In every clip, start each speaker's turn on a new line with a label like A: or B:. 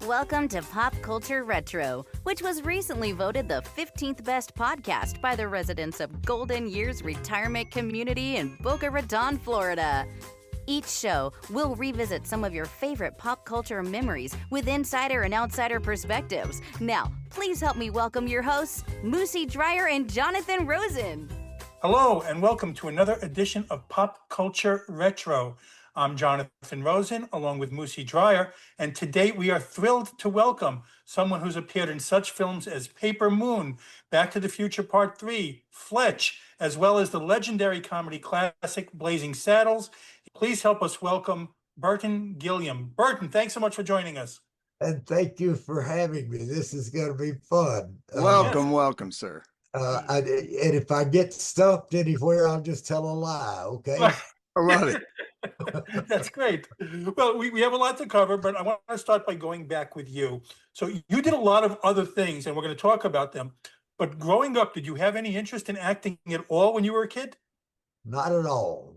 A: Welcome to Pop Culture Retro, which was recently voted the 15th best podcast by the residents of Golden Years Retirement Community in Boca Raton, Florida. Each show will revisit some of your favorite pop culture memories with insider and outsider perspectives. Now, please help me welcome your hosts, Moosie Drier and Jonathan Rosen.
B: Hello, and welcome to another edition of Pop Culture Retro. I'm Jonathan Rosen, along with Moosie Drier, and today we are thrilled to welcome someone who's appeared in such films as Paper Moon, Back to the Future Part 3, Fletch, as well as the legendary comedy classic Blazing Saddles. Please help us welcome Burton Gilliam. Burton, thanks so much for joining us.
C: And thank you for having me. This is going to be fun.
D: Welcome, sir.
C: And if I get stumped anywhere, I'll just tell a lie, okay?
D: I love it.
B: That's great. Well, we have a lot to cover, but I want to start by going back with you. So you did a lot of other things, and we're going to talk about them. But growing up, did you have any interest in acting at all when you were a kid?
C: Not at all.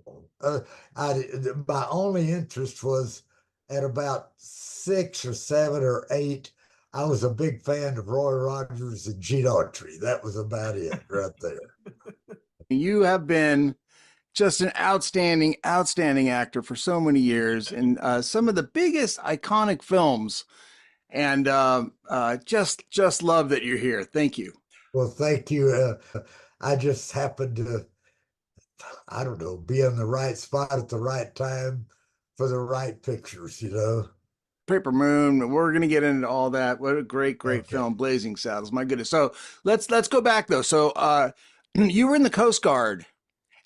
C: My only interest was at about 6 or 7 or 8. I was a big fan of Roy Rogers and Gene Autry. That was about it right there.
D: You have been just an outstanding actor for so many years in some of the biggest iconic films. And just love that you're here. Thank you.
C: Well, thank you. I just happened to, I don't know, be in the right spot at the right time for the right pictures, you know.
D: Paper Moon, we're going to get into all that. What a great film, Blazing Saddles. My goodness. So let's go back though. So you were in the Coast Guard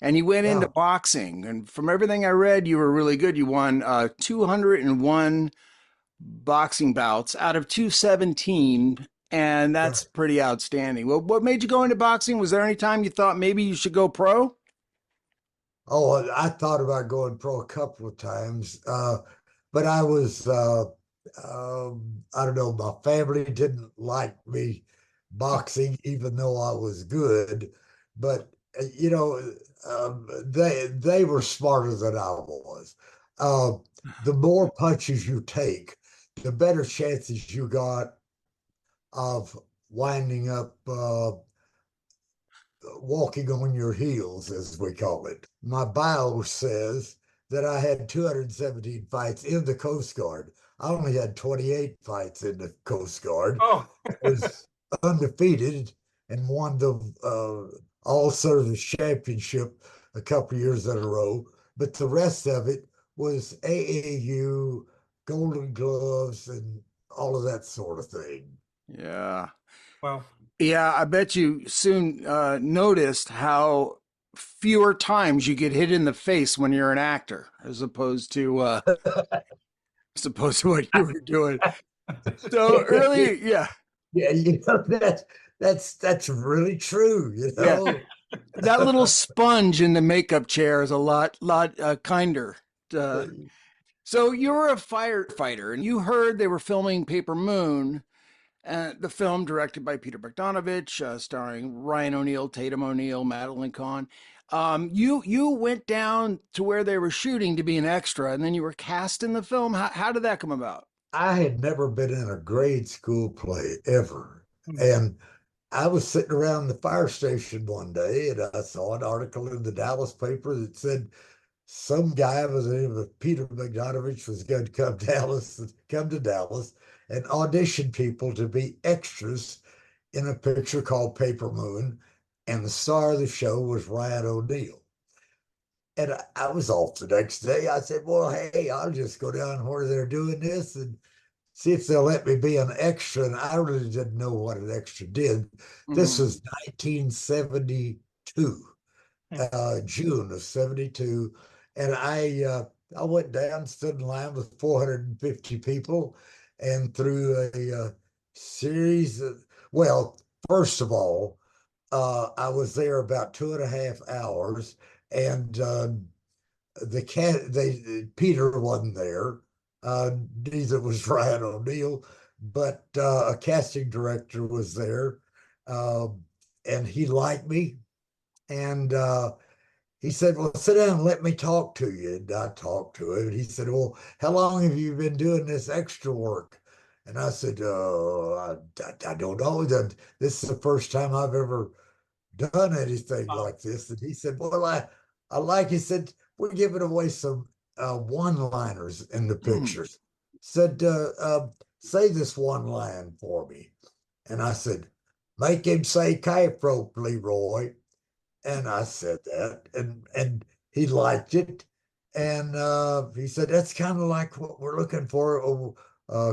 D: and you went into boxing, and from everything I read, you were really good. You won 201 boxing bouts out of 217, and that's pretty outstanding. Well, what made you go into boxing? Was there any time you thought maybe you should go pro?
C: Oh, I thought about going pro a couple of times, but I was, I don't know, my family didn't like me boxing, even though I was good. But, you know, they were smarter than I was. The more punches you take, the better chances you got of winding up walking on your heels, as we call it. My bio says that I had 217 fights in the Coast Guard. I only had 28 fights in the Coast Guard.
B: Oh.
C: I was undefeated and won the All-Service Championship a couple years in a row. But the rest of it was AAU, Golden Gloves, and all of that sort of thing.
D: Yeah.
B: Wow.
D: Yeah, I bet you soon noticed how fewer times you get hit in the face when you're an actor, as opposed to what you were doing. So early, yeah,
C: you know, that's really true. You know,
D: that little sponge in the makeup chair is a lot kinder. So you were a firefighter, and you heard they were filming Paper Moon. The film directed by Peter Bogdanovich, starring Ryan O'Neal, Tatum O'Neal, Madeline, Kahn. You went down to where they were shooting to be an extra, and then you were cast in the film. How did that come about?
C: I had never been in a grade school play ever. And I was sitting around the fire station one day, and I saw an article in the Dallas paper that said some guy by the name of Peter Bogdanovich was going to come to Dallas and audition people to be extras in a picture called Paper Moon. And the star of the show was Ryan O'Neal. And I was off the next day. I said, well, hey, I'll just go down where they're doing this and see if they'll let me be an extra. And I really didn't know what an extra did. Mm-hmm. This was 1972, June of 72. And I went down, stood in line with 450 people, and through a series of, well, first of all, I was there about 2.5 hours, and Peter wasn't there. Neither was Ryan O'Neal, but a casting director was there, and he liked me, and he said, well, sit down and let me talk to you. And I talked to him, and he said, well, how long have you been doing this extra work? And I said, I don't know. This is the first time I've ever done anything
B: Wow.
C: like this. And he said, well, I like, he said, we're giving away some one-liners in the pictures. Said, say this one line for me. And I said, make him say kite rope, Leroy. And I said that, and he liked it. And he said, that's kind of like what we're looking for. Oh,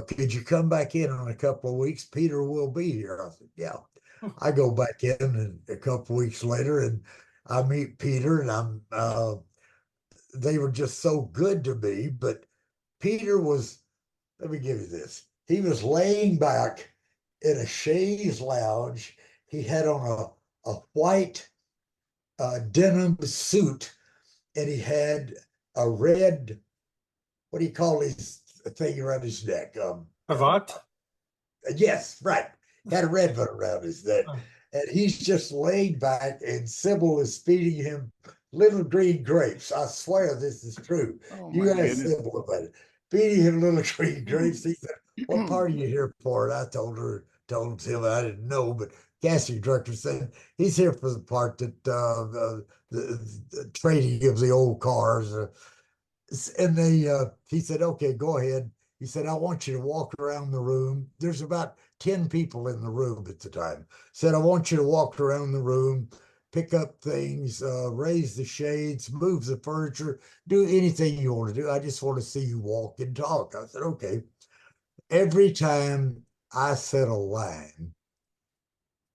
C: could you come back in a couple of weeks? Peter will be here. I said, yeah. I go back in and a couple of weeks later, and I meet Peter, and they were just so good to me. But Peter was, let me give you this. He was laying back in a chaise lounge. He had on a white denim suit, and he had a red, what do you call his thing around his neck?
B: Cravat?
C: Yes, right. Had a red one around his neck. And he's just laid back, and Sybil is feeding him little green grapes. I swear this is true.
D: Oh
C: You
D: my
C: ask
D: goodness.
C: Sybil about it. Feeding him little green grapes. He said, what part are you here for? And I told him I didn't know, but casting director said he's here for the part that the trading of the old cars. And he said, okay, go ahead. He said, I want you to walk around the room. There's about 10 people in the room at the time. Said, I want you to walk around the room, pick up things, raise the shades, move the furniture, do anything you want to do. I just want to see you walk and talk. I said, okay. Every time I said a line,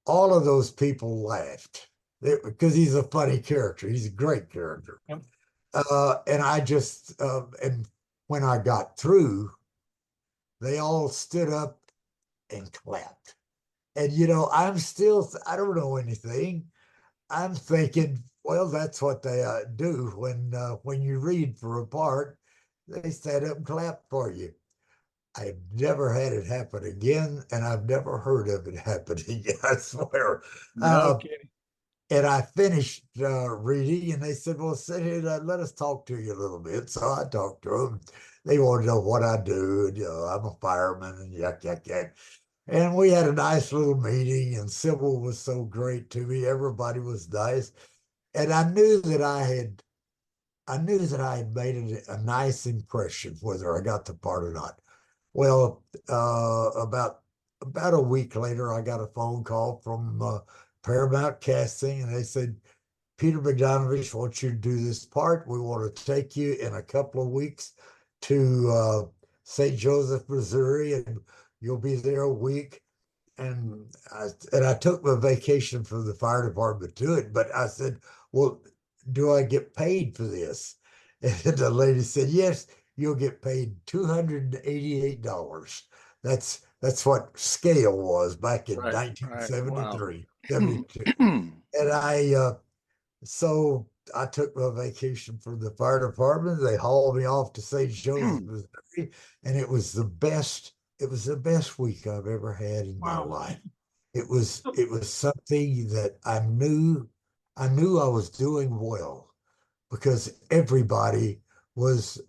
C: all of those people laughed because he's a funny character. He's a great character.
B: Yep.
C: And I just, and when I got through, they all stood up and clapped. And, I don't know anything. I'm thinking, well, that's what they do when you read for a part, they stand up and clap for you. I've never had it happen again, and I've never heard of it happening. I swear.
D: No kidding.
C: And I finished reading, and they said, well, sit here and let us talk to you a little bit. So I talked to them. They wanted to know what I do. And, I'm a fireman, and yuck, yuck, yuck. And we had a nice little meeting, and Sybil was so great to me. Everybody was nice. And I knew that I had made a nice impression, whether I got the part or not. Well, about a week later, I got a phone call from Paramount Casting, and they said, Peter Bogdanovich wants you to do this part. We want to take you in a couple of weeks to St. Joseph, Missouri, and you'll be there a week. And I took my vacation from the fire department to it, but I said, well, do I get paid for this? And the lady said, yes, you'll get paid $288. That's what scale was back in
D: Right,
C: 1973,
D: wow.
C: 72. And so I took my vacation from the fire department. They hauled me off to St. Joseph, Missouri, and it was the best week I've ever had in my life. It was something that I knew I was doing well, because everybody was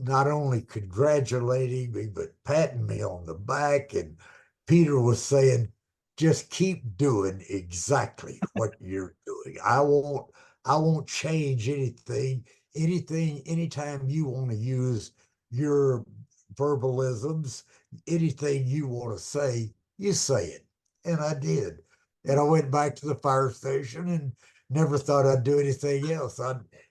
C: not only congratulating me, but patting me on the back. And Peter was saying, just keep doing exactly what you're doing. I won't change anything. Anytime you want to use your verbalisms, anything you want to say, you say it. And I did. And I went back to the fire station and never thought I'd do anything else.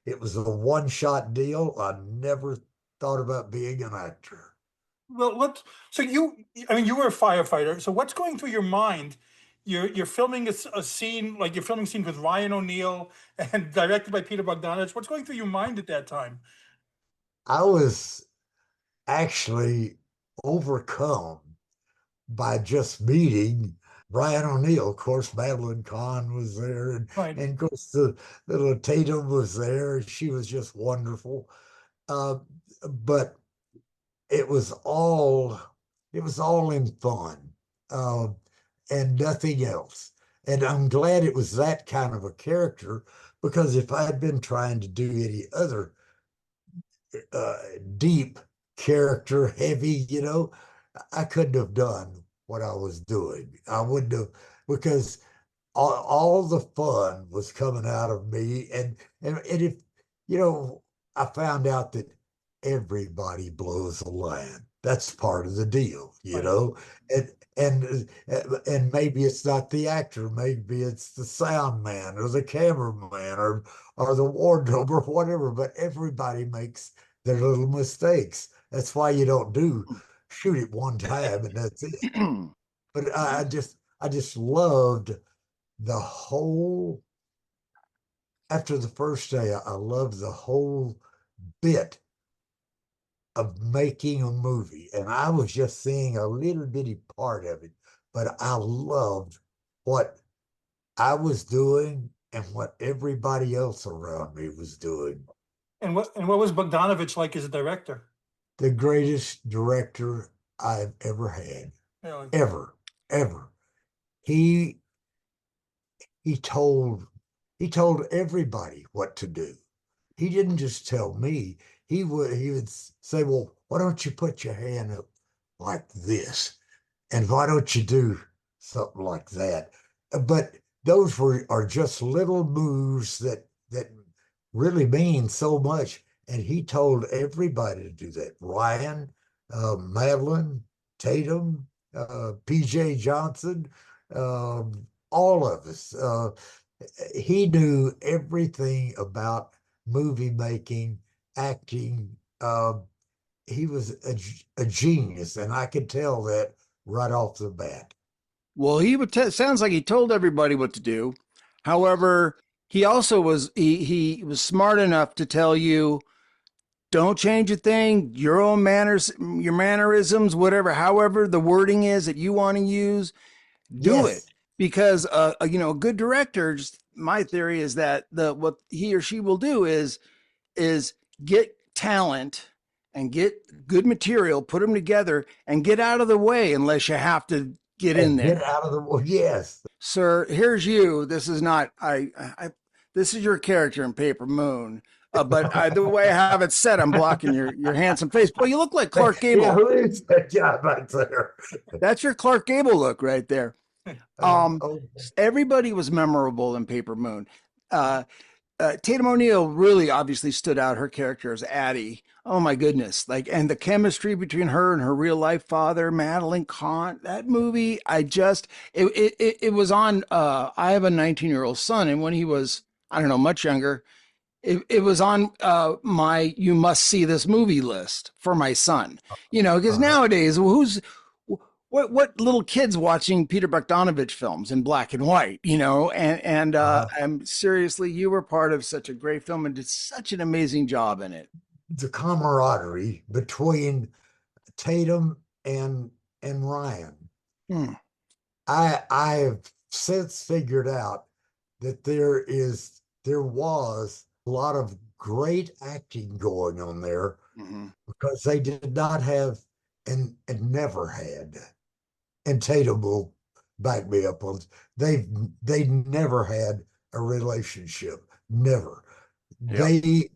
C: It was a one-shot deal. I never thought about being an actor.
B: Well, you were a firefighter. So what's going through your mind? You're filming a scene, like you're filming scenes with Ryan O'Neal and directed by Peter Bogdanovich. What's going through your mind at that time?
C: I was actually overcome by just meeting Ryan O'Neal. Of course, Madeline Kahn was there,
B: Right.
C: and of course the little Tatum was there. She was just wonderful. But it was all in fun, and nothing else. And I'm glad it was that kind of a character, because if I had been trying to do any other deep character, heavy, I couldn't have done what I was doing. I wouldn't have, because all the fun was coming out of me. And if, you know, I found out that everybody blows a line. That's part of the deal, you
B: Right.
C: know. And and maybe it's not the actor, maybe it's the sound man or the cameraman or the wardrobe or whatever, but everybody makes their little mistakes. That's why you don't do shoot it one time and that's it. But I just loved the whole, after the first day, I loved the whole bit of making a movie. And I was just seeing a little bitty part of it, but I loved what I was doing and what everybody else around me was doing.
B: And what was Bogdanovich like as a director?
C: The greatest director I've ever had.
B: Really?
C: Ever, ever. He he told everybody what to do. He didn't just tell me. He would say, "Well, why don't you put your hand up like this, and why don't you do something like that?" But those are just little moves that really mean so much. And he told everybody to do that. Ryan, Madeline, Tatum, P.J. Johnson, all of us. He knew everything about movie making, acting. He was a genius, and I could tell that right off the bat.
D: Well, he would sounds like he told everybody what to do. However, he also he was smart enough to tell you, don't change a thing, your own manners, your mannerisms, whatever, however the wording is that you want to use, do it.
C: Yes,
D: Because you know, a good director, just my theory is that the what he or she will do is get talent and get good material, put them together, and get out of the way unless you have to get in
C: and get
D: there.
C: out of the way. Yes,
D: Sir, here's you. This is not this is your character in Paper Moon. But the way I have it set, I'm blocking your handsome face. Boy, you look like Clark
C: yeah.
D: Gable.
C: Who is that guy back there?
D: That's your Clark Gable look right there. Um,
C: Oh,
D: Everybody was memorable in Paper Moon. Uh, Tatum O'Neal really obviously stood out. Her character as Addie. Oh my goodness! Like, and the chemistry between her and her real life father, Madeline Kahn. That movie, it was on. I have a 19-year-old son, and when he was, I don't know, much younger, it was on my you must see this movie list for my son. You know, because
C: uh,
D: nowadays, what little kids watching Peter Bogdanovich films in black and white, you know, and
C: uh,
D: I'm seriously, you were part of such a great film and did such an amazing job in it.
C: the camaraderie between Tatum and Ryan.
D: Hmm.
C: I have since figured out that there was a lot of great acting going on there
D: Mm-hmm.
C: because they did not have and never had, and Tatum will back me up on they never had a relationship. Never.
D: Yep.
C: They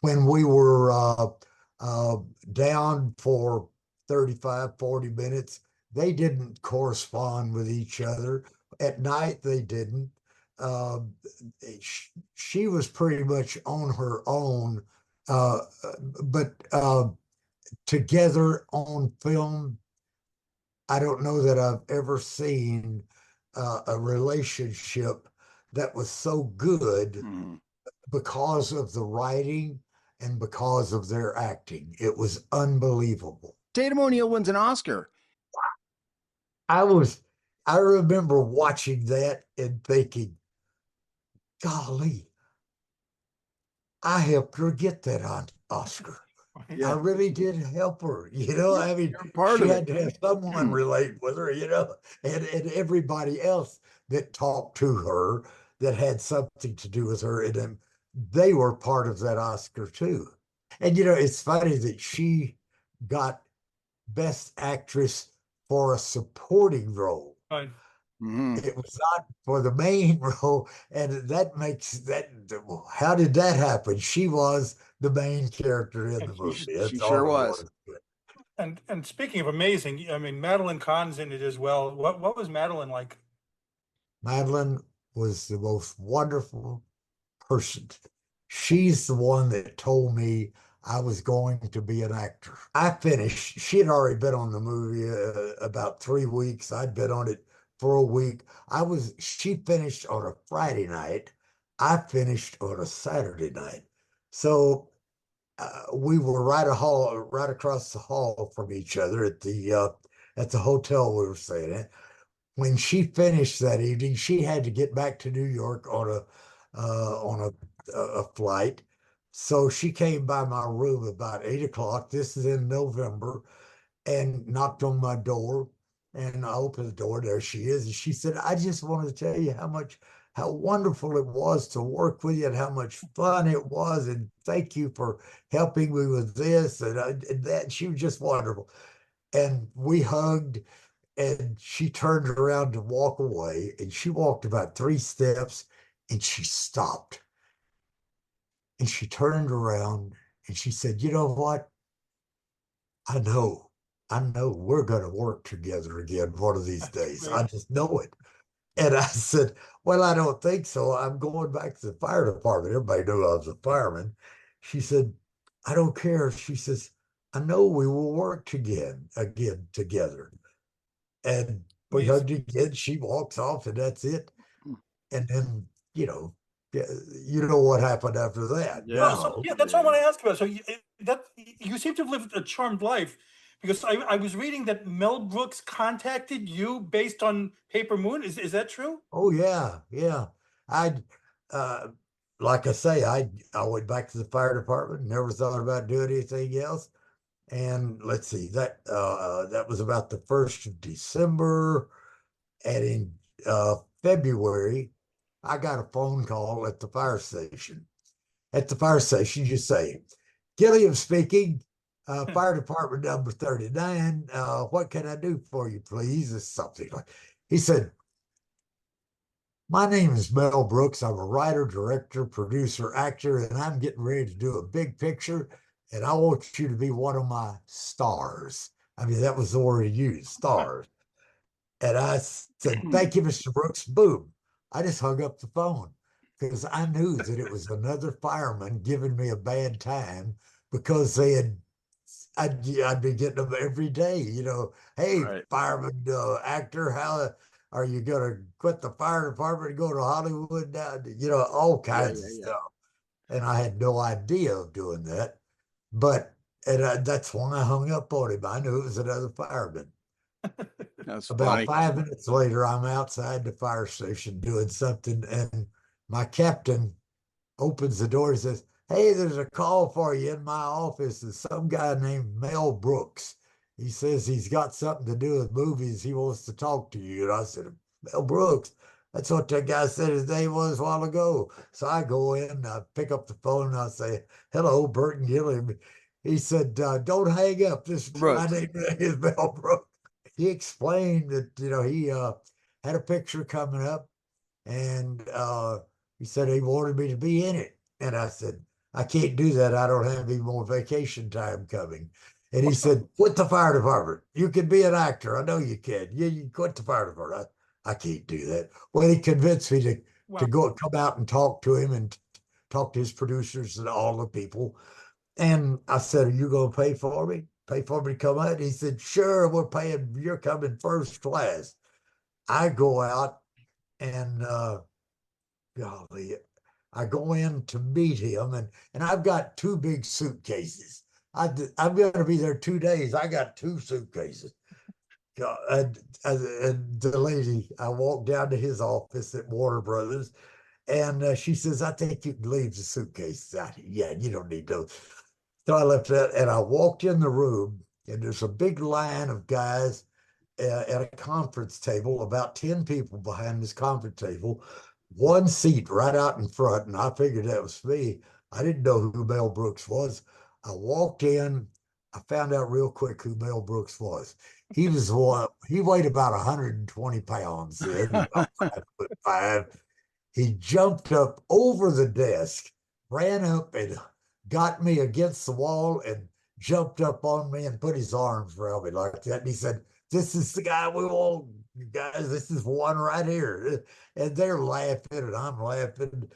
C: when we were uh, down for 35, 40 minutes, they didn't correspond with each other. At night, they didn't. Uh, she was pretty much on her own, uh, but together on film, I don't know that I've ever seen a relationship that was so good
D: Mm-hmm.
C: because of the writing and because of their acting. It was unbelievable.
D: Tatum O'Neal wins an Oscar.
C: I was, I remember watching that and thinking, golly, I helped her get that on Oscar. I
D: Yeah,
C: really did help her. You know, I mean,
D: you're part
C: she
D: of
C: had
D: it.
C: to have someone relate with her, you know, and everybody else that talked to her that had something to do with her, and they were part of that Oscar too. And, you know, it's funny that she got Best Actress for a supporting role.
B: Right.
D: Mm-hmm.
C: It was not for the main role, and that makes that. How did that happen? She was the main character in the movie.
D: She
C: That's all
D: sure
C: there
D: was.
C: was to it.
B: And speaking of amazing, I mean, Madeline Kahn's in it as well. What was Madeline like?
C: Madeline was the most wonderful person. She's the one that told me I was going to be an actor. I finished, she had already been on the movie about 3 weeks. I'd been on it for a week. She finished on a Friday night. I finished on a Saturday night. So we were right across the hall from each other at the hotel we were staying at. When she finished that evening, she had to get back to New York on a flight. So she came by my room about 8 o'clock. This is in November, and knocked on my door. And I opened the door. There she is. And she said, "I just wanted to tell you how wonderful it was to work with you and how much fun it was. And thank you for helping me with this and that." She was just wonderful. And we hugged, and she turned around to walk away, and she walked about 3 steps, and she stopped. And she turned around and she said, "You know what? I know, I know we're going to work together again one of these
B: That's
C: days. I
B: great.
C: just know it." And I said, "Well, I don't think so. I'm going back to the fire department." Everybody knew I was a fireman. She said, "I don't care." She says, "I know we will work again together." And we
B: Amazing.
C: hugged again. She walks off, and that's it. And then, you know, you know what happened after that.
B: No,
D: Yeah.
B: so
C: No,
B: yeah, that's what I want to ask about. So you seem to have lived a charmed life, because I was reading that Mel Brooks contacted you based on Paper Moon. Is that true?
C: oh yeah, yeah. I, uh, like I say, I went back to the fire department. Never thought about doing anything else. And let's see, that was about the 1st of December, and in February, I got a phone call at the fire station. At the fire station, you say, "Gilliam speaking, fire department number 39. What can I do for you, please?" Or something like. He said, "My name is Mel Brooks. I'm a writer, director, producer, actor, and I'm getting ready to do a big picture, and I want you to be one of my stars." I mean, that was the word he used, stars. And I said, "Thank you, Mr. Brooks." Boom. I just hung up the phone because I knew that it was another fireman giving me a bad time because I'd be getting them every day. "Hey,
D: Right.
C: fireman, actor, how are you going to quit the fire department and go to Hollywood now?" All
D: Yeah,
C: kinds
D: yeah,
C: of
D: yeah.
C: stuff. And I had no idea of doing that. But that's when I hung up on him. I knew it was another fireman.
D: That's
C: About
D: funny.
C: 5 minutes later, I'm outside the fire station doing something, and my captain opens the door and says, "Hey, there's a call for you in my office. There's some guy named Mel Brooks. He says he's got something to do with movies. He wants to talk to you." And I said, "Mel Brooks? That's what that guy said his name was a while ago." So I go in, I pick up the phone, and I say, "Hello, Burton Gilliam." He said, "Don't hang up. My
D: Brooks.
C: name is Mel Brooks." He explained that, he had a picture coming up, and he said he wanted me to be in it. And I said, "I can't do that. I don't have any more vacation time coming." And he said, "Quit the fire department. You can be an actor. I know you can. You quit the fire department." I can't do that. Well, he convinced me to
B: Wow.
C: come out and talk to him and talk to his producers and all the people. And I said, "Are you going to pay for me? Pay for me to come out?" He said, "Sure, we're paying. You're coming first class." I go out, and golly, I go in to meet him, and I've got two big suitcases. I'm going to be there 2 days. I got two suitcases. And the lady, I walked down to his office at Warner Brothers, and she says, "I think you can leave the suitcase." "Yeah, you don't need those." So I left that, and I walked in the room, and there's a big line of guys at a conference table, about 10 people behind this conference table, one seat right out in front. And I figured that was me. I didn't know who Mel Brooks was. I walked in, I found out real quick who Mel Brooks was. He weighed about 120 pounds then, about 5'5". He jumped up over the desk, ran up and got me against the wall, and jumped up on me and put his arms around me like that. And he said, "This is the guy we want, you guys. This is one right here." And they're laughing, and I'm laughing.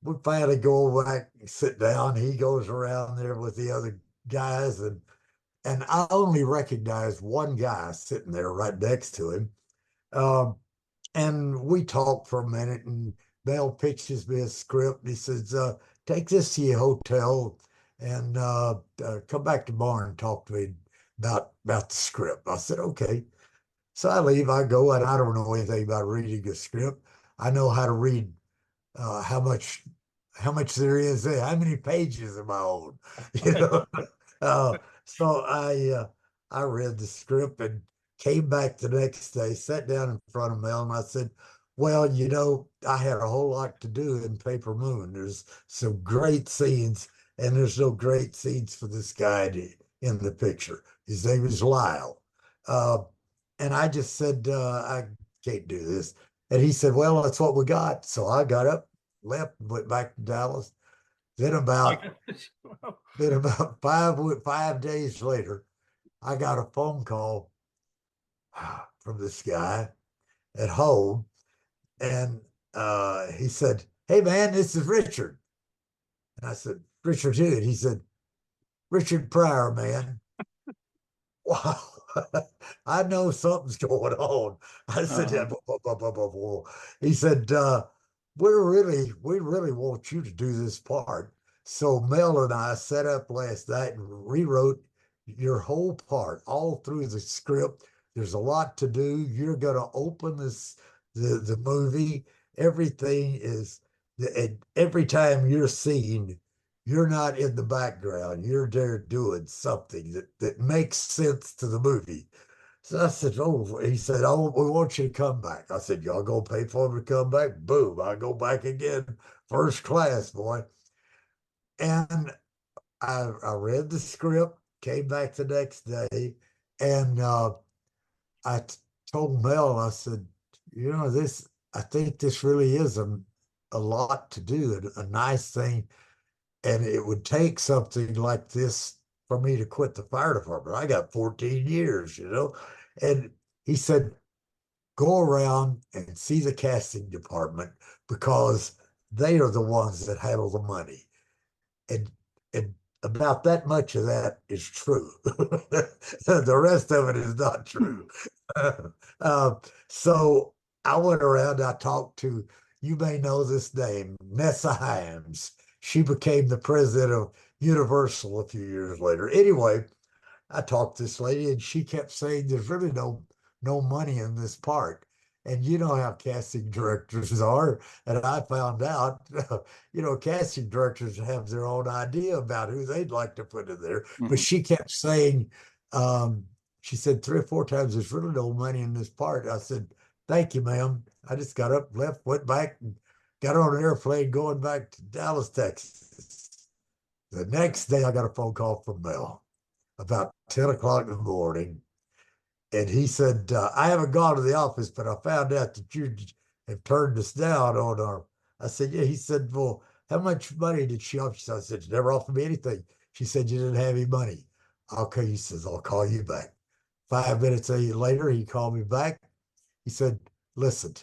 C: We finally go back, sit down. He goes around there with the other guys, and I only recognize one guy sitting there right next to him. Um, and we talked for a minute, and Mel pitches me a script. And he says, "Take this to your hotel and come back tomorrow and talk to me about the script." I said, "Okay." So I leave. I go, and I don't know anything about reading a script. I know how to read uh, how much how much there is there. How many pages am I on? You know. Uh, so I read the script and came back the next day, sat down in front of Mel, and I said, "Well, I had a whole lot to do in Paper Moon. There's some great scenes, and there's no great scenes for this guy in the picture. His name is Lyle." Uh, and I just said, "I can't do this." And he said, "Well, that's what we got." So I got up, left, went back to Dallas. Then about then about 5 days later, I got a phone call from this guy at home, and he said, "Hey man, this is Richard." And I said, "Richard who?" And he said, "Richard Pryor, man." Wow. I know something's going on. I said, "Yeah,
D: Uh-huh.
C: whoa." He said, we really want you to do this part." So Mel and I sat up last night and rewrote your whole part all through the script. There's a lot to do. You're going to open the movie. Everything is, and every time you're seen, you're not in the background. You're there doing something that makes sense to the movie. So I said, "Oh," he said, "Oh, we want you to come back." I said, "Y'all gonna pay for him to come back?" Boom, I go back again, first class, boy. And I read the script, came back the next day, and I told Mel, I said, I think this really is a lot to do, a nice thing, and it would take something like this for me to quit the fire department. I got 14 years. And he said, "Go around and see the casting department because they are the ones that handle the money." And and about that much of that is true. The rest of it is not true. uh, so I went around, I talked to, you may know this name, Nessa Hyams. She became the president of Universal a few years later. Anyway, I talked to this lady, and she kept saying there's really no money in this part. And you know how casting directors are. And I found out, casting directors have their own idea about who they'd like to put in there. But
D: Mhm.
C: she kept saying, um, she said 3 or 4 times, "There's really no money in this part." I said, "Thank you, ma'am." I just got up, left, went back, and got on an airplane going back to Dallas, Texas. The next day, I got a phone call from Mel about 10 o'clock in the morning. And he said, "I haven't gone to the office, but I found out that you have turned us down on our." I said, "Yeah." He said, "Well, how much money did she offer you?" I said, "She never offered me anything." She said, "You didn't have any money." "Okay." He says, "I'll call you back." 5 minutes later, he called me back. He said, "Listen,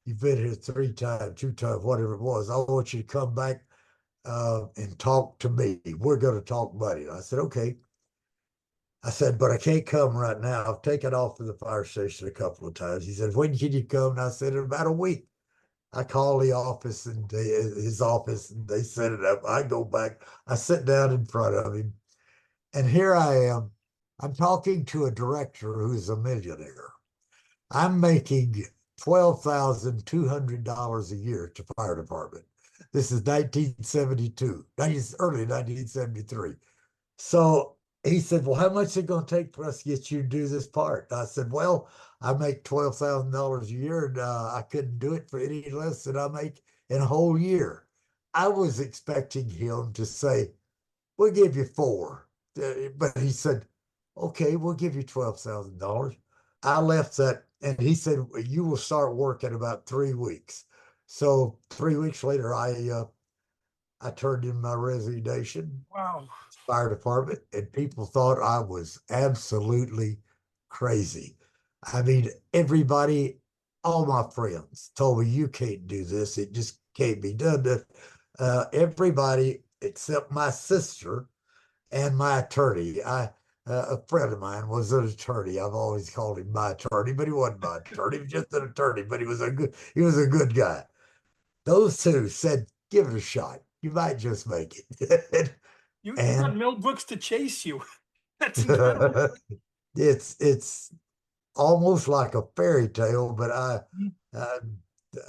C: you've been here 3 times, 2 times, whatever it was. I want you to come back and talk to me. We're going to talk money." I said, "Okay." I said, "But I can't come right now. I've taken off to the fire station a couple of times." He said, "When can you come?" And I said, "In about a week." I call the office and his office, and they set it up. I go back, I sit down in front of him, and here I am. I'm talking to a director who's a millionaire. I'm making $12,200 a year to fire department. This is 1972, early 1973. So he said, "Well, how much is it going to take for us to get you to do this part?" I said, "Well, I make $12,000 a year, and I couldn't do it for any less than I make in a whole year." I was expecting him to say, "We'll give you four." But he said, "Okay, we'll give you $12,000. I left that, and he said, "You will start work in about 3 weeks." So 3 weeks later, I turned in my resignation.
B: Wow.
C: fire department, and people thought I was absolutely crazy. I mean, everybody, all my friends told me, you can't do this. It just can't be done. Everybody except my sister and my attorney. A friend of mine was an attorney. I've always called him my attorney, but he wasn't my attorney. He was just an attorney, but he was a good guy. Those two said, give it a shot. You might just make it.
B: You got
C: And
B: Mel Brooks to chase you. That's incredible.
C: it's almost like a fairy tale, but I,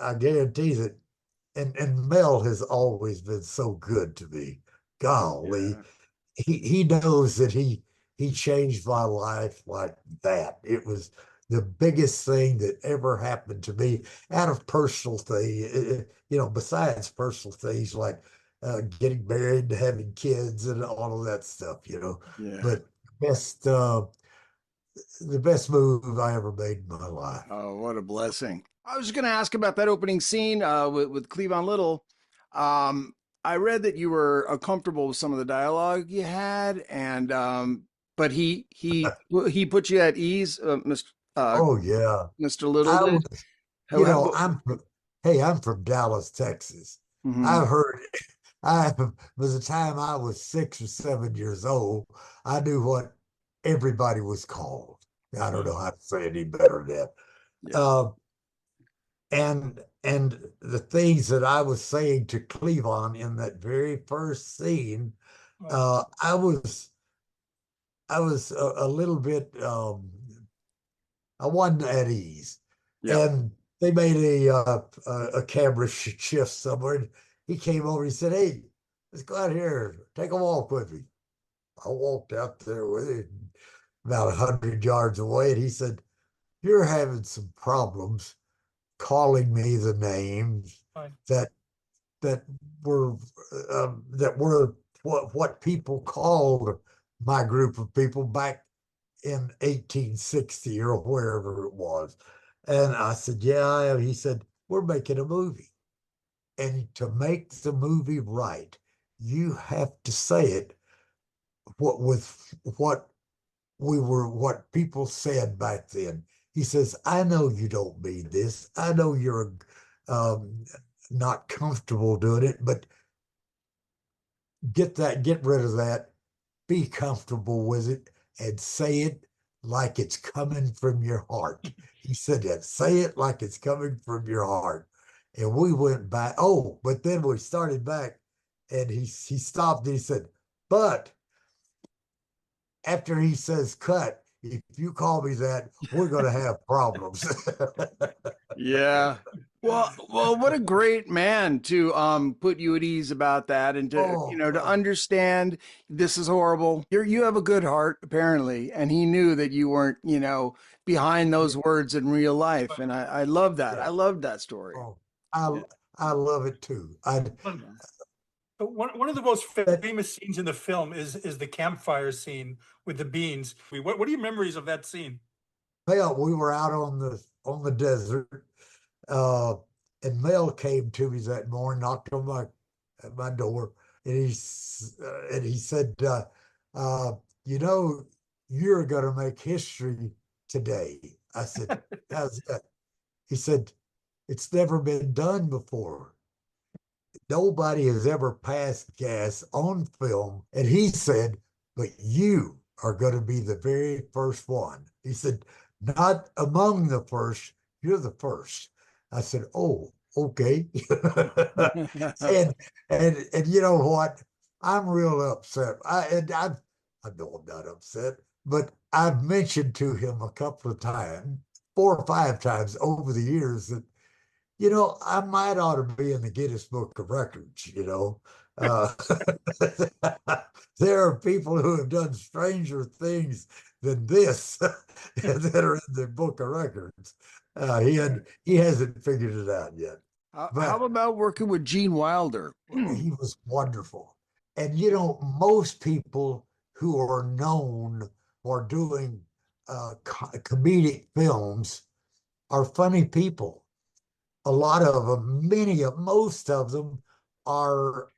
C: I guarantee that, and Mel has always been so good to me. Golly,
D: Yeah.
C: he knows that he changed my life like that. It was the biggest thing that ever happened to me out of personal thing, besides personal things like getting married and having kids and all of that stuff,
D: Yeah.
C: But best the best move I ever made in my life.
D: Oh, what a blessing. I was going to ask about that opening scene with Cleavon Little. Um, I read that you were uncomfortable with some of the dialogue you had, and but he put you at ease,
C: Oh yeah.
D: Mr. Little
C: I
D: did.
C: was,
D: How,
C: I'm from Dallas, Texas.
D: mhm.
C: I've heard I was the time I was 6 or 7 years old, I knew what everybody was called. I don't know how to say any better than that.
D: Yeah.
C: Uh, and the things that I was saying to Cleavon in that very first scene,
B: Right.
C: I was a little bit I wasn't at ease,
D: Yeah.
C: and they made a camera shift somewhere. And he came over. He said, "Hey, let's go out here, take a walk with me." I walked out there with him about 100 yards away, and he said, "You're having some problems calling me the names
B: Right.
C: that that were that were what people called my group of people back in 1860 or wherever it was." And I said, "Yeah." He said, "We're making a movie. And to make the movie right, you have to say it what what people said back then." He says, "I know you don't mean this. I know you're um, not comfortable doing it, but get rid of that, be comfortable with it, and say it like it's coming from your heart." He said that, say it like it's coming from your heart. And we went back. Oh, but then we started back, and he stopped and he said, "But after he says cut, if you call me that, we're going to have problems."
D: Yeah. Well, what a great man to put you at ease about that and to
C: Oh,
D: to understand this is horrible. You have a good heart apparently, and he knew that you weren't, behind
C: yeah,
D: those words in real life. And I love that.
C: yeah.
D: I love that story.
C: Oh, I
D: Yeah.
C: I love it too. I
B: One,
D: Yeah.
B: one of the most
C: that
B: famous scenes in the film is the campfire scene with the beans. What are your memories of that scene?
C: Well, we were out on the desert, uh, and Mel came to me that morning, knocked on my at my door, and he said, uh, "You know, you're going to make history today." I said, "How's that?" He said, "It's never been done before. Nobody has ever passed gas on film." And he said, "But you are going to be the very first one." He said, "Not among the first, you're the first." I said, "Oh, okay." and and you know what? I'm real upset. I know I'm not upset, but I've mentioned to him a couple of times, 4 or 5 times over the years, that I might ought to be in the Guinness Book of Records. Uh, there are people who have done stranger things than this that are in the Book of Records. He hasn't figured it out yet,
D: How
C: but
D: about working with Gene Wilder?
C: he was wonderful. And most people who are known for doing comedic films are funny people. A lot of them, most of them are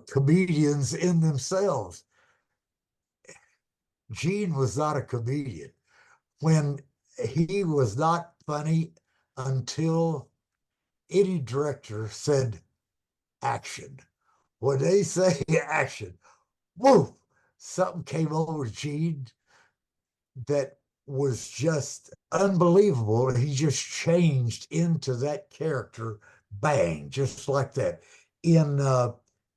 C: comedians in themselves. Gene was not a comedian. When he was not funny until any director said action. When they say action, woof, something came over Gene that was just unbelievable. He just changed into that character, bang, just like that. In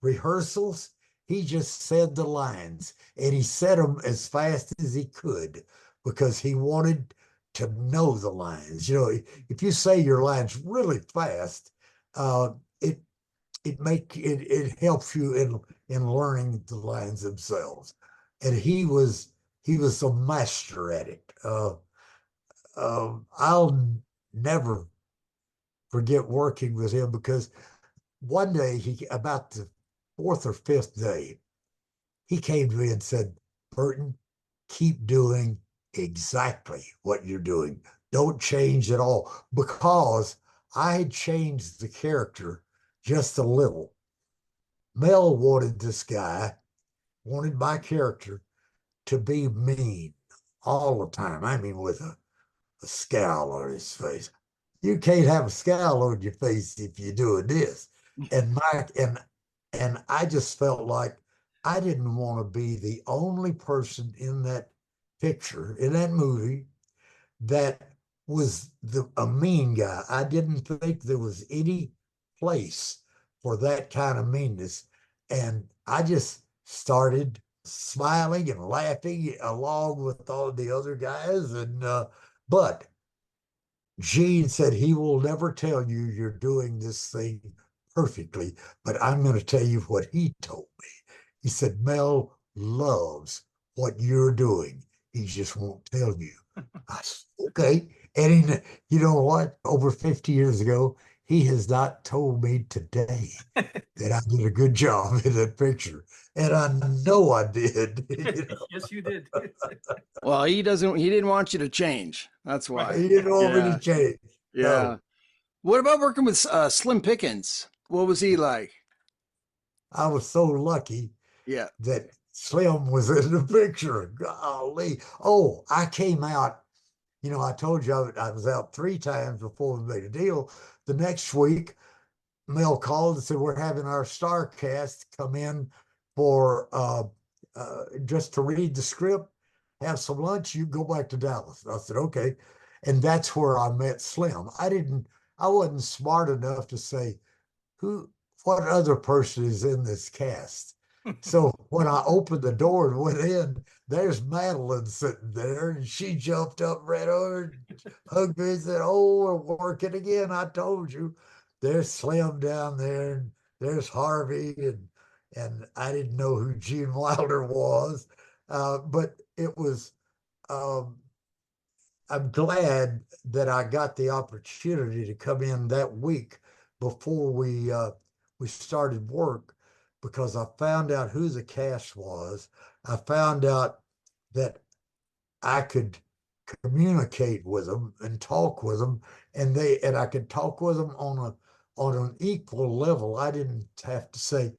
C: rehearsals, he just said the lines, and he said them as fast as he could because he wanted to know the lines. You know, if you say your lines really fast, it it helps you in learning the lines themselves. And he was a master at it. I'll never forget working with him because one day about the fourth or fifth day, he came to me and said, "Burton, keep doing exactly what you're doing. Don't change at all." Because I had changed the character just a little. Mel wanted my character to be mean all the time. I mean, with a scowl on his face. You can't have a scowl on your face if you're doing this. And and I just felt like I didn't want to be the only person in that picture, in that movie, that was a mean guy. I didn't think there was any place for that kind of meanness. And I just started smiling and laughing along with all the other guys. And but Gene said he will never tell you you're doing this thing perfectly, but I'm going to tell you what he told me. He said, "Mel loves what you're doing. He just won't tell you." I said, "Okay." And you know what? Over 50 years ago, he has not told me today that I did a good job in that picture. And I know I did. You know?
B: Yes, you did.
D: Well, he didn't want you to change. That's why.
C: He didn't want me
D: Yeah.
C: to change.
D: Yeah.
C: No.
D: What about working with Slim Pickens? What was he like?
C: I was so lucky
D: Yeah.
C: that Slim was in the picture. Golly. Oh, I came out. You know, I told you I was out 3 times before we made a deal. The next week, Mel called and said, "We're having our star cast come in for just to read the script, have some lunch. You go back to Dallas." I said, "Okay." And that's where I met Slim. I wasn't smart enough to say, what other person is in this cast? So when I opened the door and went in, there's Madeline sitting there, and she jumped up right over and hugged me and said, "Oh, we're working again. I told you." There's Slim down there, and there's Harvey, and I didn't know who Gene Wilder was, but it was. Um, I'm glad that I got the opportunity to come in that week before we started work, because I found out who the cast was. I found out that I could communicate with them and talk with them, and I could talk with them on an equal level. I didn't have to say,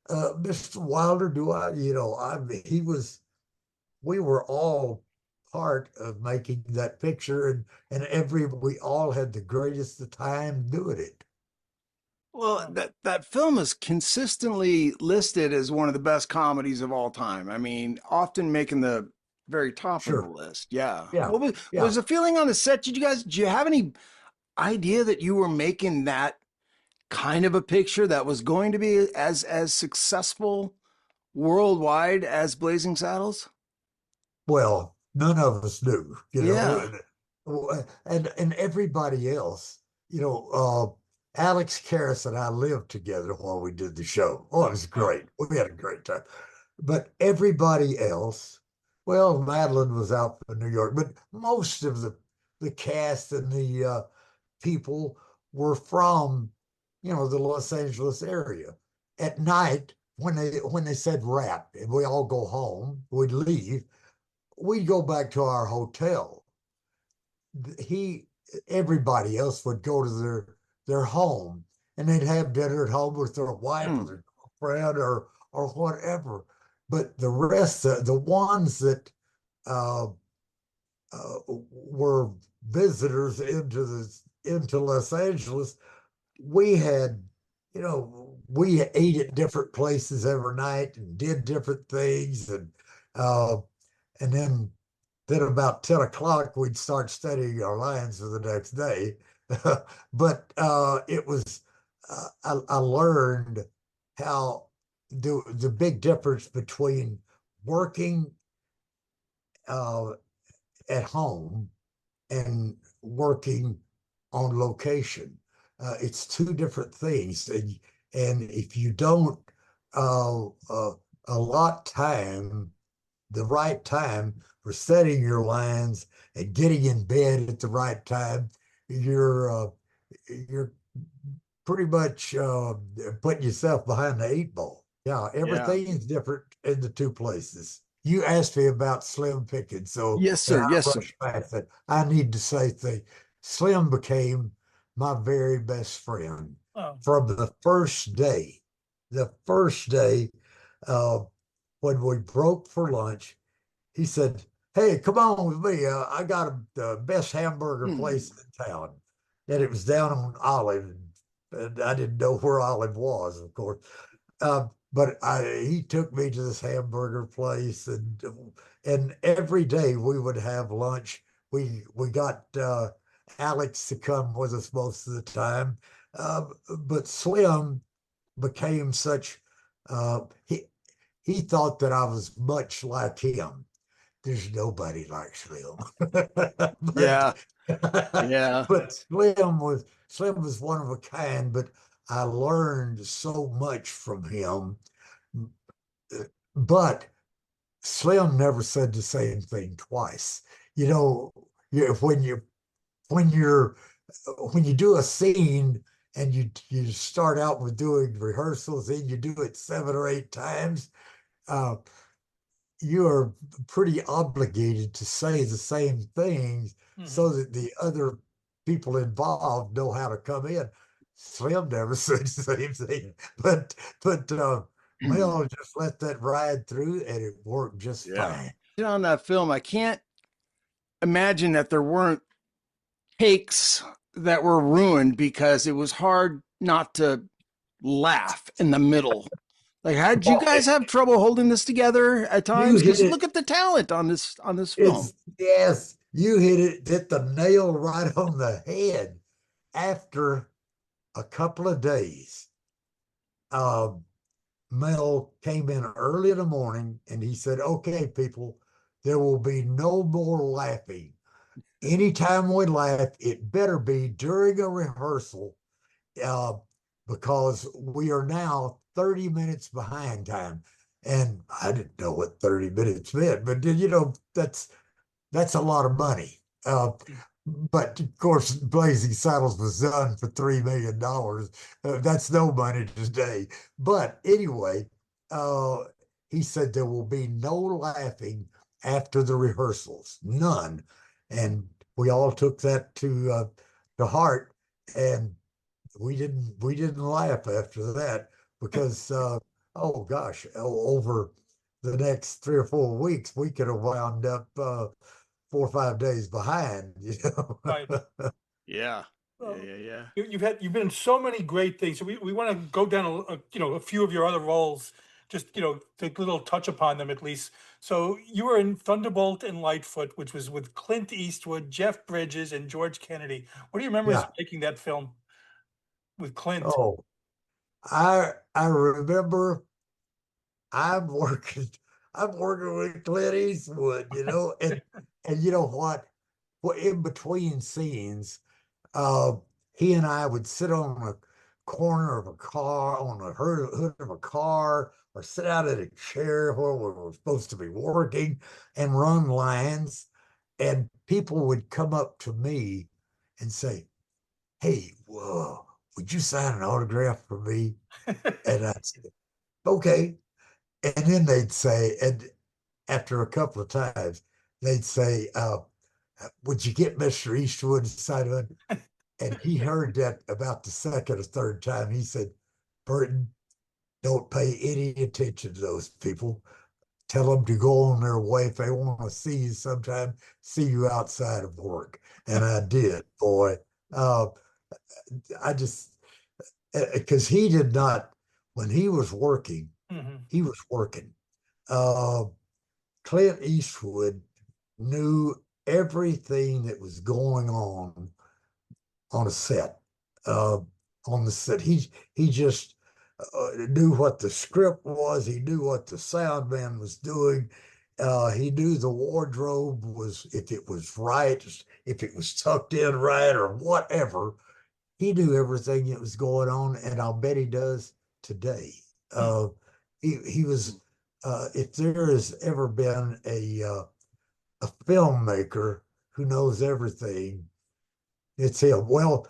C: "Mr. Wilder, do I?" You know, he was. We were all part of making that picture, and we all had the greatest of time doing it.
D: Well, that film is consistently listed as one of the best comedies of all time. I mean, often making the very top of the
C: Sure.
D: list. Yeah.
C: Yeah.
D: What
C: Yeah.
D: was the feeling on the set? Did you have any idea that you were making that kind of a picture that was going to be as successful worldwide as Blazing Saddles?
C: Well, none of us knew, you know,
D: Yeah.
C: and everybody else, you know, Alex Karras and I lived together while we did the show. Oh, it was great. We had a great time. But everybody else, well, Madeline was out in New York, but most of the cast and the people were from, you know, the Los Angeles area. At night, when they said wrap and we all go home, we'd leave, we'd go back to our hotel. He Everybody else would go to their home, and they'd have dinner at home with their wife or
D: Hmm.
C: their friend or whatever. But the rest, the ones that uh, were visitors into Los Angeles, we had, we ate at different places every night and did different things, uh, and then about 10 o'clock we'd start studying our lines for the next day. But it was I learned how the big difference between working uh, at home and working on location. It's two different things, and if you don't allot the right time for setting your lines and getting in bed at the right time, you're pretty much putting yourself behind the eight ball. Yeah,
D: Yeah.
C: everything is different in the two places. You asked me about Slim Pickens,
D: Yes,
C: and
D: sir.
C: I
D: Yes, sir.
C: rushed past it. I need to say Slim became my very best friend
B: Oh,
C: from the first day. The first day, uh, when we broke for lunch, he said, "Hey, come on with me. I got the best hamburger place in town." And it was down on Olive. And I didn't know where Olive was, of course. But he took me to this hamburger place, and every day we would have lunch. We got Alex to come with us most of the time, but Slim became such. He thought that I was much like him. There's nobody like Slim, but
D: Yeah. Yeah.
C: but Slim was one of a kind. But I learned so much from him. But Slim never said the same thing twice. You know, when you're when you do a scene and you start out with doing rehearsals and you do it 7 or 8 times, uh, you are pretty obligated to say the same things so that the other people involved know how to come in. Slim never said the same thing, but Mel just let that ride through and it worked just
D: Yeah.
C: fine.
D: On that film, I can't imagine that there weren't takes that were ruined because it was hard not to laugh in the middle. Like, how did you
C: Well,
D: guys have trouble holding this together at
C: you
D: times?
C: hit
D: Because
C: it.
D: look at the talent on this film.
C: Yes, you hit the nail right on the head. After a couple of days, um, Mel came in early in the morning and he said, "Okay, people, there will be no more laughing. Anytime we laugh, it better be during a rehearsal, uh, because we are now 30 minutes behind time." And I didn't know what 30 minutes meant, but that's a lot of money. But of course, Blazing Saddles was done for $3 million. That's no money today. But anyway, uh, he said there will be no laughing after the rehearsals, none. And we all took that to heart, and we didn't laugh after that because oh gosh, over the next 3 or 4 weeks, we could have wound up 4 or 5 days behind,
B: right.
D: Yeah. Yeah.
B: Well,
D: Yeah. Yeah.
B: you've been in so many great things. So we want to go down a few of your other roles, just take a little touch upon them at least. So you were in Thunderbolt and Lightfoot, which was with Clint Eastwood, Jeff Bridges, and George Kennedy. What do you remember as
C: Yeah.
B: making that film with Clint?
C: Oh, I remember I'm working I'm working with Clint Eastwood, and you know what? Well, in between scenes, uh, he and I would sit on a corner of a car, on the hood of a car, or sit out at a chair where we were supposed to be working and run lines. And people would come up to me and say, "Hey, whoa, would you sign an autograph for me?" And I'd say, "Okay." And then they'd say, and after a couple of times, they'd say, "Would you get Mr. Eastwood to sign it?" And he heard that about the second or third time. He said, "Burton, Don't pay any attention to those people. Tell them to go on their way. If they want to see you sometime, see you outside of work. And I did, boy. Uh, I just, because he did not, when he was working, he was working. Uh, Clint Eastwood knew everything that was going on a set. On the set, he just knew what the script was. He knew what the sound man was doing. He knew the wardrobe was, if it was right, if it was tucked in right, or whatever. He knew everything that was going on, and I'll bet he does today. He was. If there has ever been a filmmaker who knows everything, it's him. Well,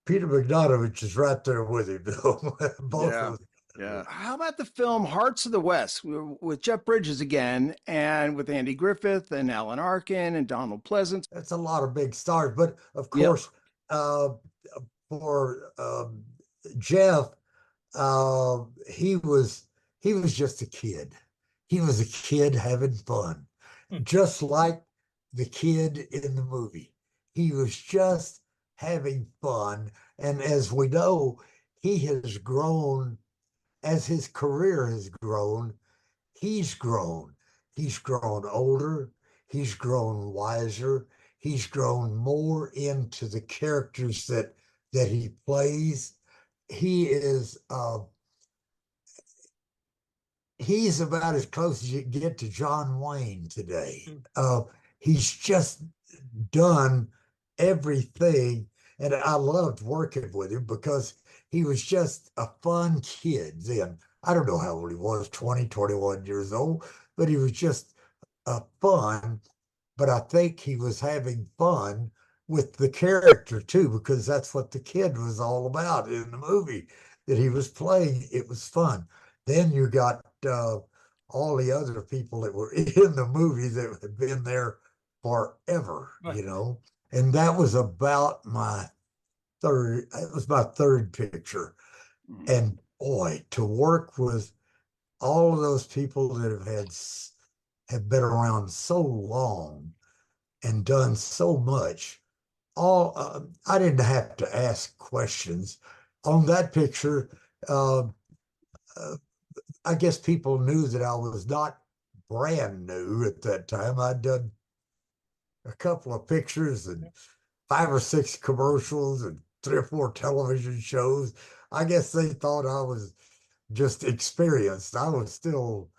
C: Peter Bogdanovich is right there with him, though. Both
D: Yeah.
C: of them.
D: Yeah. How about the film Hearts of the West with Jeff Bridges again, and with Andy Griffith and Alan Arkin and Donald Pleasance?
C: That's a lot of big stars, but of
D: Yep.
C: course, for Jeff, he was just a kid. He was a kid having fun, just like the kid in the movie. He was just having fun, and as we know, he has grown as his career has grown. He's grown. He's grown older. He's grown wiser. He's grown more into the characters that he plays. He is he's about as close as you can get to John Wayne today. He's just done everything, and I loved working with him because he was just a fun kid then. I don't know how old he was, 20, 21 years old, but he was just fun. But I think he was having fun with the character too, because that's what the kid was all about in the movie that he was playing. It was fun. Then you got all the other people that were in the movie that had been there forever, you know. And that was about my third. It was my third picture, and boy, to work with all of those people that have been around so long and done so much. I didn't have to ask questions on that picture. I guess people knew that I was not brand new at that time. I'd done a couple of pictures and 5 or 6 commercials and 3 or 4 television shows. I guess they thought I was just experienced. I was still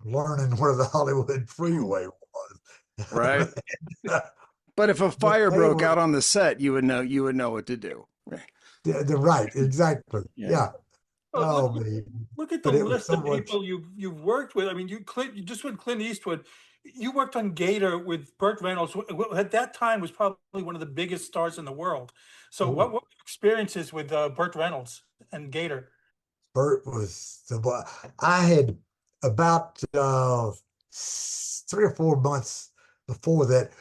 C: learning where the Hollywood freeway was.
D: Right. But if a fire broke out on the set, you would know what to do.
C: Right, exactly. Yeah.
B: Oh, look at the list of people you've worked with. I mean, you just with Clint Eastwood, you worked on Gator with Burt Reynolds. At that time, was probably one of the biggest stars in the world. So, what were your experiences with Burt Reynolds and Gator?
C: Burt was I had about 3 or 4 months before that.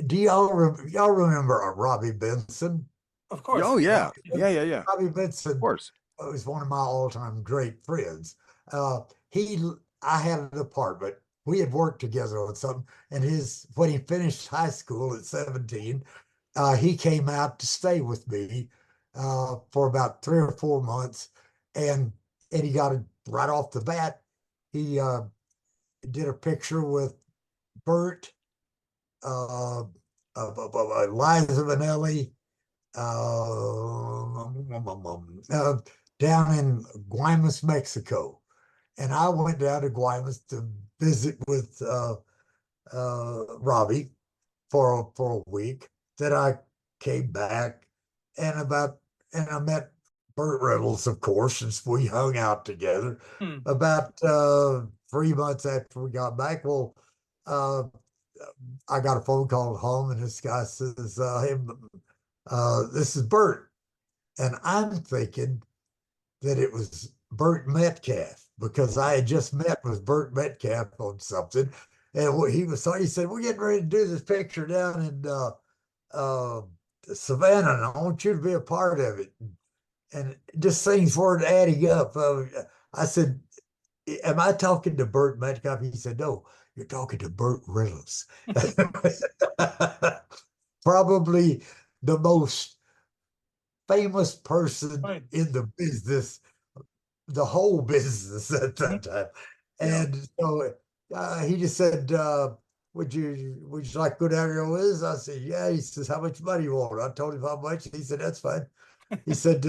C: Do y'all remember Robbie Benson?
B: Of course.
D: Oh yeah, yeah.
C: Robbie Benson,
D: of course,
C: was one of my all-time great friends. I had an apartment. We had worked together on something, and when he finished high school at 17, he came out to stay with me for about 3 or 4 months, and he got it right off the bat. He did a picture with Burt, Liza Minnelli, down in Guaymas, Mexico. And I went down to Guaymas to visit with Robbie for a week. Then I came back and I met Burt Reynolds, of course, since we hung out together. About 3 months after we got back, well, I got a phone call at home, and this guy says, this is Burt. And I'm thinking that it was Burt Metcalf, because I had just met with Burt Metcalf on something. And he said, we're getting ready to do this picture down in Savannah, and I want you to be a part of it. and just things weren't adding up. I said, am I talking to Burt Metcalf? He said, no, you're talking to Burt Reynolds. Probably the most famous person
B: Right.
C: in the business, the whole business at
B: Mhm.
C: that time.
B: Yeah.
C: And so he just said, would you like to go down here with us? I said, yeah. He says, how much money you want? I told him how much. He said, that's fine. He said,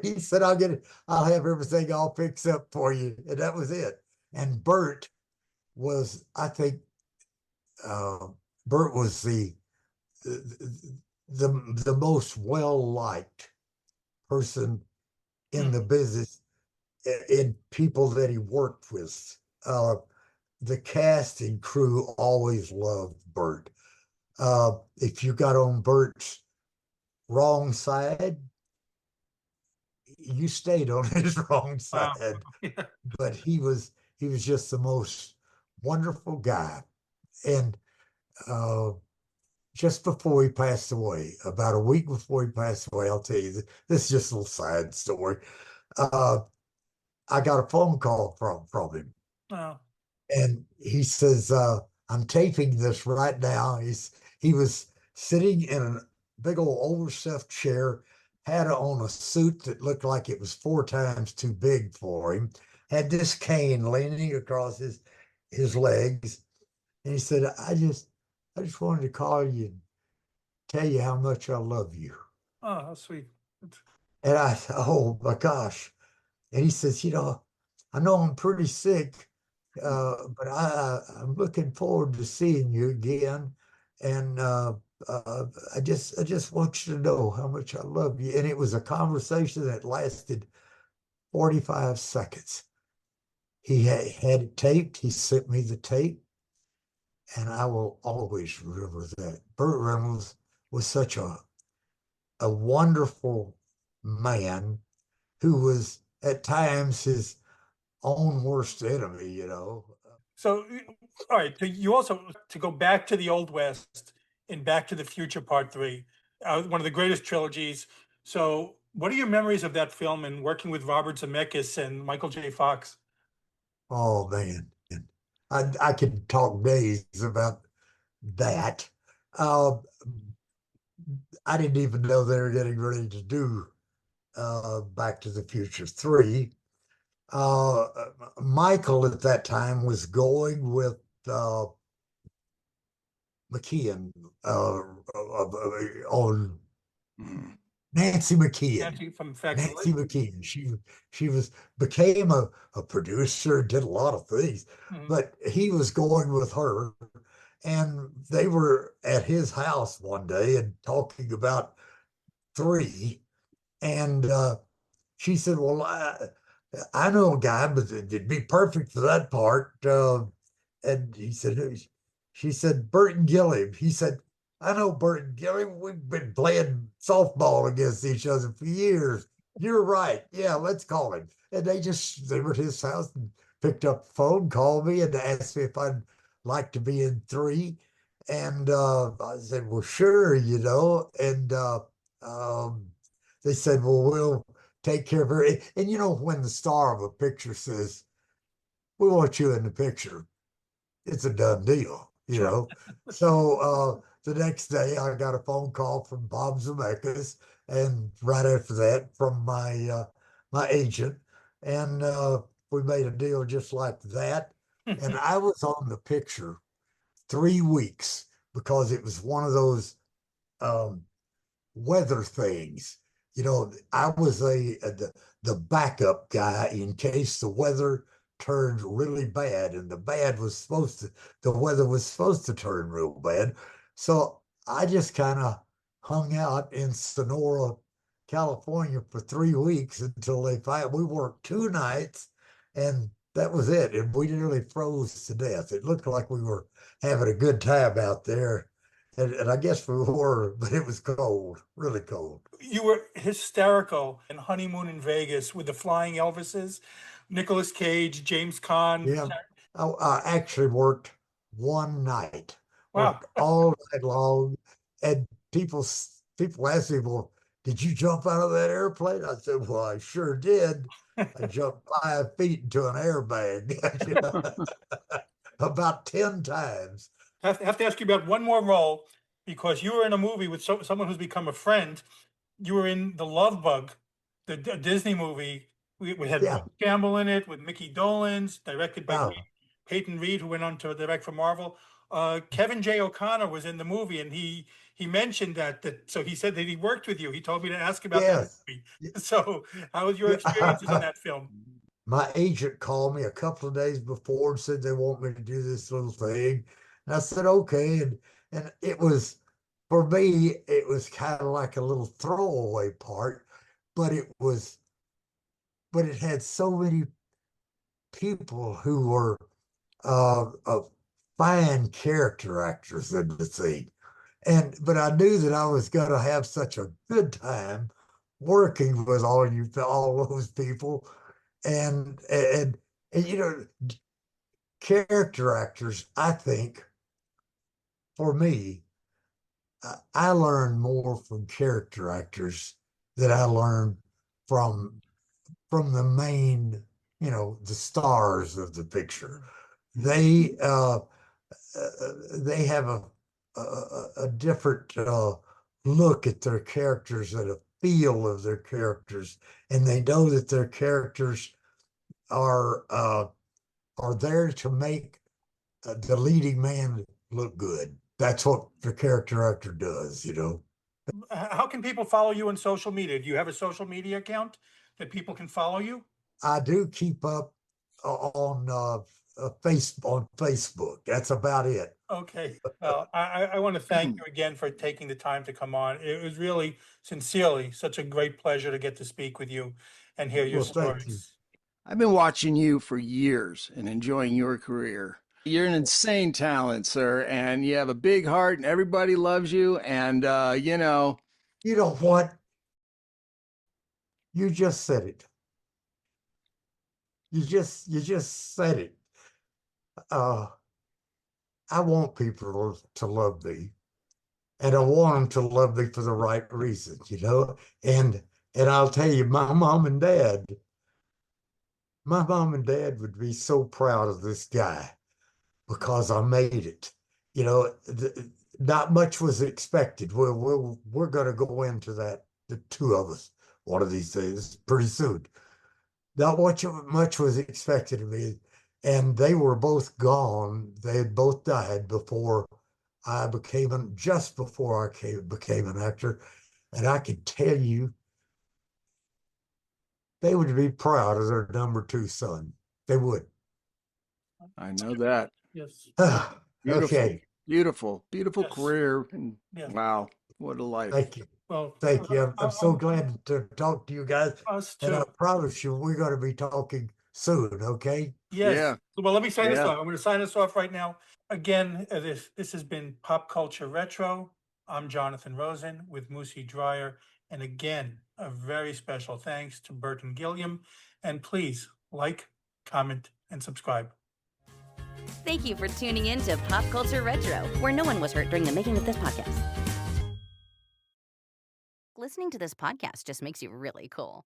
C: he said, I'll have everything all fixed up for you. And that was it. And was, I think, uh, Burt was the most well-liked person in the business, in people that he worked with. The cast and crew always loved Burt. If you got on Burt's wrong side, you stayed on his wrong
B: Wow.
C: side.
B: Yeah.
C: But he was just the most wonderful guy. And uh, just before he passed away, about a week before he passed away, I'll tell you, this is just a little side story. Uh, I got a phone call from him,
B: Wow.
C: and he says, "I'm taping this right now." He was sitting in a big old overstuffed chair, had on a suit that looked like it was 4 times too big for him, had this cane leaning across his legs, and he said, "I just wanted to call you and tell you how much I love you."
B: Oh, how sweet.
C: And I said, "Oh my gosh." And he says, "I know I'm pretty sick, but I'm looking forward to seeing you again. And I just want you to know how much I love you." And it was a conversation that lasted 45 seconds. He had it taped. He sent me the tape, and I will always remember that. Burt Reynolds was such a wonderful man who was at times his own worst enemy.
B: So, all right. So you also to go back to the Old West in Back to the Future Part Three, one of the greatest trilogies. So, what are your memories of that film and working with Robert Zemeckis and Michael J. Fox?
C: Oh man, I could talk days about that. Uh, I didn't even know they were getting ready to do Back to the Future 3. Uh, Michael at that time was going with uh, McKeon on
D: Mhm.
C: Nancy McKeon.
B: Nancy from Facts of
C: Nancy
B: Life.
C: McKeon. She became a producer, did a lot of things,
B: Mhm.
C: but he was going with her, and they were at his house one day and talking about 3, and she said, "Well, I know a guy, but it'd be perfect for that part." And he said, she said, "Burton Gilliam." He said, "I know Burton Gilliam. We've been playing softball against each other for years. You're right. Yeah, let's call him." And they were at his house and picked up the phone, called me, and asked me if I'd like to be in 3. And I said, "Well, sure. And um, they said, "Well, we'll take care of her." And when the star of a picture says, "We want you in the picture," it's a done deal, you
B: Sure.
C: know. So the next day, I got a phone call from Bob Zemeckis, and right after that, from my agent, and we made a deal just like that. And I was on the picture 3 weeks because it was one of those um, weather things. I was the backup guy in case the weather turned really bad, and the weather was supposed to turn real bad. So I just kind of hung out in Sonora, California for 3 weeks until we worked 2 nights, and that was it. And we nearly froze to death. It looked like we were having a good time out there, and I guess we were, but it was cold, really cold.
B: You were hysterical in Honeymoon in Vegas with the Flying Elvises, Nicolas Cage, James Caan.
C: Yeah, I actually worked one night,
B: Wow.
C: worked all night long, and people asked me, "Well, did you jump out of that airplane? I said, well, I sure did. I jumped 5 feet into an airbag about 10 times.
B: I have to ask you about one more role, because you were in a movie with someone who's become a friend. You were in The Love Bug, the Disney movie. We had
C: Yeah.
B: Bruce Campbell in it with Mickey Dolenz, directed by
C: Yeah.
B: Peyton Reed, who went on to direct for Marvel. Kevin J. O'Connor was in the movie, and he mentioned so he said that he worked with you. He told me to ask about that
C: Yes.
B: movie. So how was your experiences in that film?
C: My agent called me a couple of days before and said they want me to do this little thing. And I said, okay. And it was, for me, it was kind of like a little throwaway part, but it had so many people who were fine character actors in the scene. But I knew that I was going to have such a good time working with all those people. And you know, character actors, I think, for me, I learn more from character actors than I learn from the main, the stars of the picture. They have a different look at their characters and a feel of their characters, and they know that their characters are there to make the leading man look good. That's what the character actor does,
B: How can people follow you on social media? Do you have a social media account that people can follow you?
C: I do keep up on Facebook. That's about it.
B: Okay. Well, I want to thank you again for taking the time to come on. It was really, sincerely, such a great pleasure to get to speak with you and hear your
C: Well, thank you.
B: stories.
D: I've been watching you for years and enjoying your career. You're an insane talent, sir, and you have a big heart, and everybody loves you. And
C: You know what? You just said it. You just said it. I want people to love me, and I want them to love me for the right reasons, And I'll tell you, my mom and dad would be so proud of this guy because I made it. Not much was expected. We're going to go into that, the two of us, one of these days, pretty soon. Not much was expected of me, and they were both gone. They had both died before just before I became an actor, and I can tell you, they would be proud of their number two son. They would.
D: I know that.
B: Yes.
D: Beautiful,
C: Okay.
D: beautiful
B: Yes.
D: career. And
B: Yes.
D: wow, what a life.
C: Thank you.
B: Well,
C: Thank you. I'm so glad to talk to you guys.
B: Us
C: And I
B: too.
C: promise you, we're going to be talking soon, okay?
B: Yes.
D: Yeah.
B: Well, let me sign this
D: Yeah.
B: off. I'm going to sign this off right now. Again, this has been Pop Culture Retro. I'm Jonathan Rosen with Moosie Drier. And again, a very special thanks to Burton Gilliam. And please like, comment, and subscribe.
A: Thank you for tuning in to Pop Culture Retro, where no one was hurt during the making of this podcast. Listening to this podcast just makes you really cool.